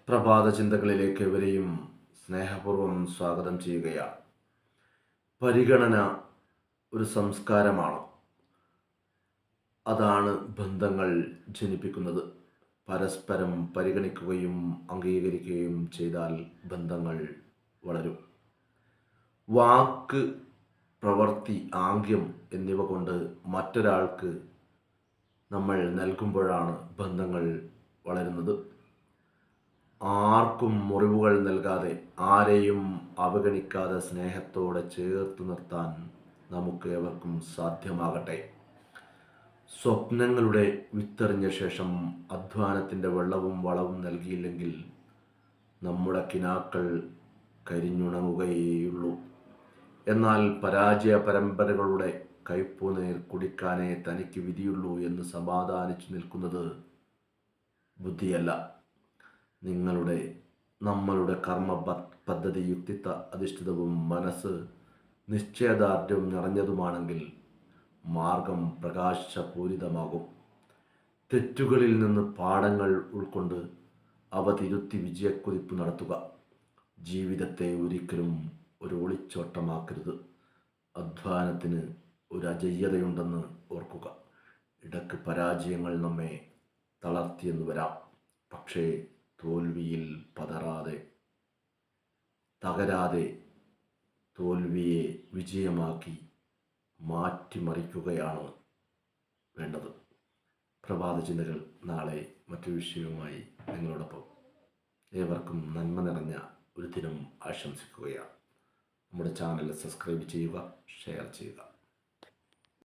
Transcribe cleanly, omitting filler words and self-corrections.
പ്രഭാത ചിന്തകളിലേക്ക് ഇവരെയും സ്നേഹപൂർവ്വം സ്വാഗതം ചെയ്യുകയാണ്. പരിഗണന ഒരു സംസ്കാരമാണ്. അതാണ് ബന്ധങ്ങൾ ജനിപ്പിക്കുന്നത്. പരസ്പരം പരിഗണിക്കുകയും അംഗീകരിക്കുകയും ചെയ്താൽ ബന്ധങ്ങൾ വളരും. വാക്ക്, പ്രവൃത്തി, ആംഗ്യം എന്നിവ കൊണ്ട് മറ്റൊരാൾക്ക് നമ്മൾ നൽകുമ്പോഴാണ് ബന്ധങ്ങൾ വളരുന്നത്. ആർക്കും മുറിവുകൾ നൽകാതെ, ആരെയും അവഗണിക്കാതെ സ്നേഹത്തോടെ ചേർത്ത് നിർത്താൻ നമുക്ക് ഏവർക്കും സാധ്യമാകട്ടെ. സ്വപ്നങ്ങളുടെ വിത്തെറിഞ്ഞ ശേഷം അധ്വാനത്തിൻ്റെ വെള്ളവും വളവും നൽകിയില്ലെങ്കിൽ നമ്മുടെ കിനാക്കൾ കരിഞ്ഞുണങ്ങുകയേയുള്ളൂ. എന്നാൽ പരാജയ പരമ്പരകളുടെ കയ്പുനീർ കുടിക്കാനേ തനിക്ക് വിധിയുള്ളൂ എന്ന് സമാധാനിച്ചു നിൽക്കുന്നത് ബുദ്ധിയല്ല. നമ്മളുടെ കർമ്മ പദ്ധതി യുക്തിത്വ അധിഷ്ഠിതവും മനസ്സ് നിശ്ചയദാർഢ്യവും നിറഞ്ഞതുമാണെങ്കിൽ മാർഗം പ്രകാശപൂരിതമാകും. തെറ്റുകളിൽ നിന്ന് പാഠങ്ങൾ ഉൾക്കൊണ്ട് അവ തിരുത്തി വിജയക്കുതിപ്പ് നടത്തുക. ജീവിതത്തെ ഒരിക്കലും ഒരു ഒളിച്ചോട്ടമാക്കരുത്. അധ്വാനത്തിന് ഒരു അജയ്യതയുണ്ടെന്ന് ഓർക്കുക. ഇടയ്ക്ക് പരാജയങ്ങൾ നമ്മെ തളർത്തിയെന്ന് വരാം. പക്ഷേ തോൽവിയിൽ തകരാതെ തോൽവിയെ വിജയമാക്കി മാറ്റിമറിക്കുകയാണ് വേണ്ടത്. പ്രഭാത ചിന്തകൾ നാളെ മറ്റൊരു വിഷയവുമായി നിങ്ങളോടൊപ്പം. ഏവർക്കും നന്മ നിറഞ്ഞ ഒരു ദിനം ആശംസിക്കുകയാണ്. നമ്മുടെ ചാനൽ സബ്സ്ക്രൈബ് ചെയ്യുക, ഷെയർ ചെയ്യുക.